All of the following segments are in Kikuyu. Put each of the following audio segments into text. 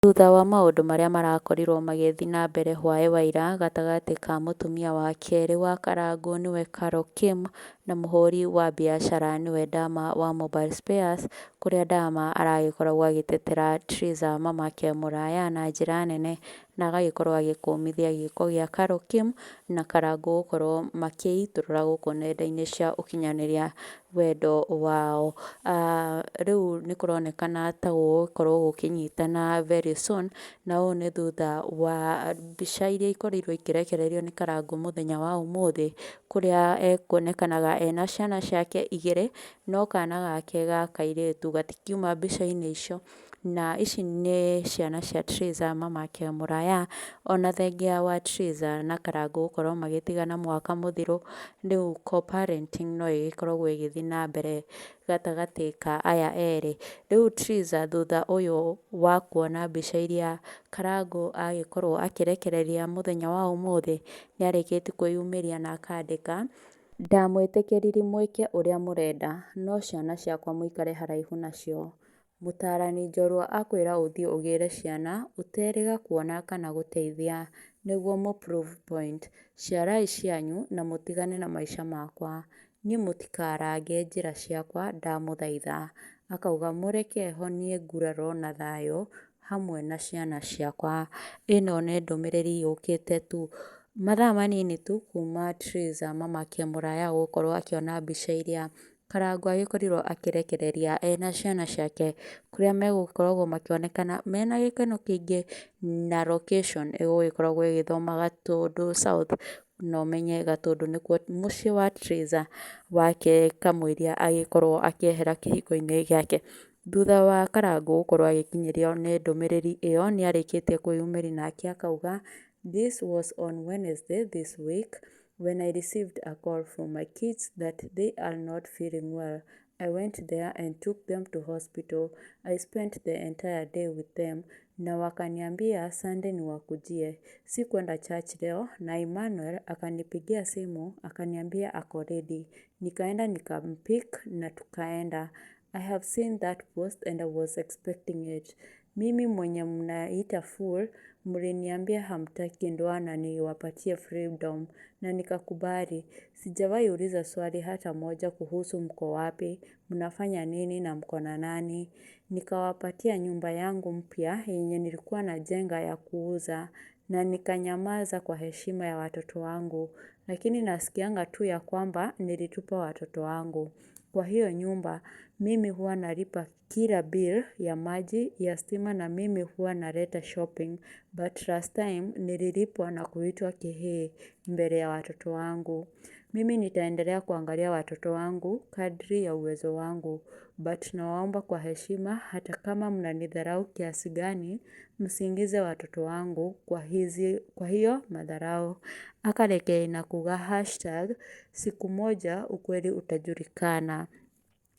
Thutha wa maũndũ marĩa marakorirwo magĩthiĩ na mbere hwaĩ wa ira gatagatĩ ka mũtumia wa kerĩ wa Karangũ nĩwe Carol Kim na mũhũri wa biacara nĩwe Ndama wa Mobile Spares, kũrĩa Ndama aragĩkoragwo agĩtetera Triza mamake Mũraya na njĩra nene na agagĩkorwo agĩkũmithia gĩko gĩa Carol Kim na Karangũ gũkorwo makĩitũrũra gũkũ nenda-inĩ cia ũkinyanĩria wendo wao. Rĩu nĩ kũronekana ta gũgũkorwo gũkĩnyitana very soon, na ũũ nĩ thutha wa mbica iria ikorirwo ikĩrekererio nĩ Karangũ mũthenya wa ũmũthĩ, kũrĩa ekuonekanaga ena ciana ciake igĩrĩ, no kana gake ga kairĩtu gatikiuma mbica-inĩ icio, na ici nĩ ciana cia Triza mamake Mũraya, ona thengia wa Triza na Karangũ gũkorwo magĩtigana mwaka mũthiru. Rĩu co-parenting no ĩgĩkoragwo ĩgĩthiĩ na mbere gatagatĩ ka aya erĩ. Rĩu Triza thutha ũyũ wa kuona mbica iria Karangũ agĩkorwo akĩrekereria mũthenya wa ũmũthĩ, nĩarĩkĩtie kwĩyumĩria na akandĩka: "Ndamwĩtĩkĩririe mwĩke ũrĩa mũrenda, no ciana ciakwa mũikare haraihu nacio. Mũtarani njorua akwĩra ũthiĩ ũgĩre ciana ũterĩga kuona kana gũteithia, nĩguo mũ prove point. Ciarai cianyu na mũtigane na maica makwa. Niĩ mũtikarange njĩra ciakwa ndamũthaitha." Akauga mũreke honie nguraro na thayũ hamwe na ciana ciakwa. Ĩno nĩ ndũmĩrĩri yũkĩte tu mathaa manini tu kuma Triza mamake Mũraya gũkorwo akĩona mbica iria Karangũ agĩkorirwo akĩrekereria ena ciana ciake, kũrĩa megũkoragwo makĩonekana mena gĩkeno kĩingĩ na location ĩgũgĩkoragwo ĩgĩthoma Gatũndũ South, na ũmenye Gatũndũ nĩkuo mũciĩ wa Triza wake kamũiria agĩkorwo akĩehera kĩhiko-inĩ gĩake. Thutha wa Karangũ gũkorwo agĩkinyĩrio nĩ ndũmĩrĩri ĩyo, nĩarĩkĩtie kwĩyumĩria nake akauga: "This was on Wednesday this week when I received a call from my kids that they are not feeling well. I went there and took them to hospital. I spent the entire day with them na wakaniambia Sunday niwakujie. Sikuenda church leo na Emmanuel akanipigia simu akaniambia ako ready. Nikaenda nikampick na tukaenda. I have seen that post and I was expecting it. Mimi mwenye mnaita fool, mliniambia hamtaki ndoa na niwapatie freedom na nikakubali. Sijawahi uliza swali hata moja kuhusu mko wapi, mnafanya nini na mko na nani. Nikawapatia nyumba yangu mpya yenye nilikuwa najenga ya kuuza na nikanyamaza kwa heshima ya watoto wangu, lakini nasikianga tu ya kwamba nilitupa watoto wangu. Kwa hiyo nyumba, mimi huwa nalipa kila bill ya maji, ya stima na mimi huwa naleta shopping, but last time nililipwa na kuitwa kihii mbele ya watoto wangu. Mimi nitaendelea kuangalia watoto wangu kadri ya uwezo wangu, but nawaomba kwa heshima hata kama mnanidharau kiasi gani, msiingize watoto wangu kwa hiyo madharau." Akarekea na kuuga #siku moja ukweli utajulikana.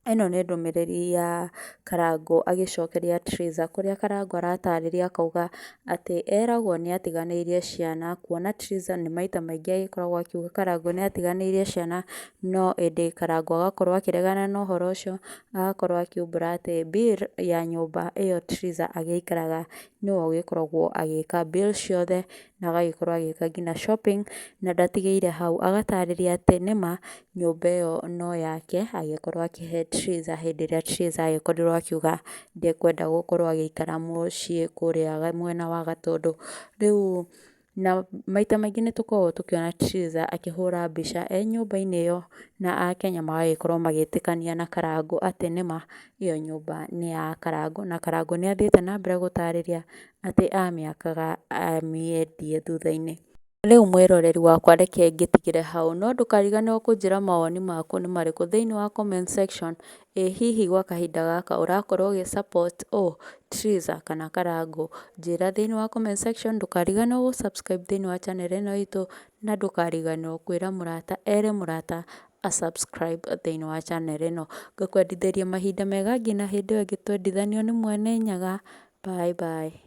Ĩno nĩ ndũmĩrĩri ya Karangũ agĩcokeria Triza, kũrĩa Karangũ aratarĩria akauga atĩ eragwo nĩ atiganĩirie ciana, kuona Triza nĩ maita maingĩ agĩkoragwo akiuga Karangũ nĩ atiganĩirie ciana, no ĩndĩ Karangũ agakorwo akĩregana na ũhoro ũcio, agakorwo akiumbũra atĩ bill ya nyũmba ĩyo Triza agĩikaraga nĩwe ũgĩkoragwo agĩka bill ciothe na agagĩkorwo agĩka nginya shopping, na ndatigĩire hau, agatarĩria atĩ nĩma nyũmba ĩyo no yake, agĩkorwo akĩhe Triza hĩndĩ ĩrĩa Triza agĩkorirwo akiuga ndekwenda gũkorwo agĩikara mũciĩ kũrĩa mwena wa Gatũndũ. Rĩu na maita maingĩ nĩtũkoragwo tũkĩona Triza akĩhũra mbica nyũmba-inĩ ĩyo, na Akenya magagĩkorwo magĩtĩkania na Karangũ atĩ nĩma ĩyo nyũmba nĩ ya Karangũ, na Karangũ nĩ athiĩte na mbere gũtarĩria atĩ amĩakaga amĩendie thutha-inĩ. Rĩu mwĩroreri wakwa reke ngĩtigĩre hau, no ndũkariganĩrwo kũnjĩra mawoni maku nĩ marĩkũ thĩinĩ wa comment section. Ĩ hihi gwa kahinda gaka ũrakorwo ũgĩ support Triza kana Karangũ? Njĩra thĩinĩ wa comment section, ndũkariganĩrwo gũ subscribe thĩinĩ wa channel ĩno itũ, na ndũkariganĩrwo kwĩra mũrata ere mũrata subscribe thĩinĩ wa channel ĩno. Ngakwendithĩria mahinda mega nginya hĩndĩ ĩyo ĩngĩ twendithanio nĩ Mwene Nyaga. Bye bye.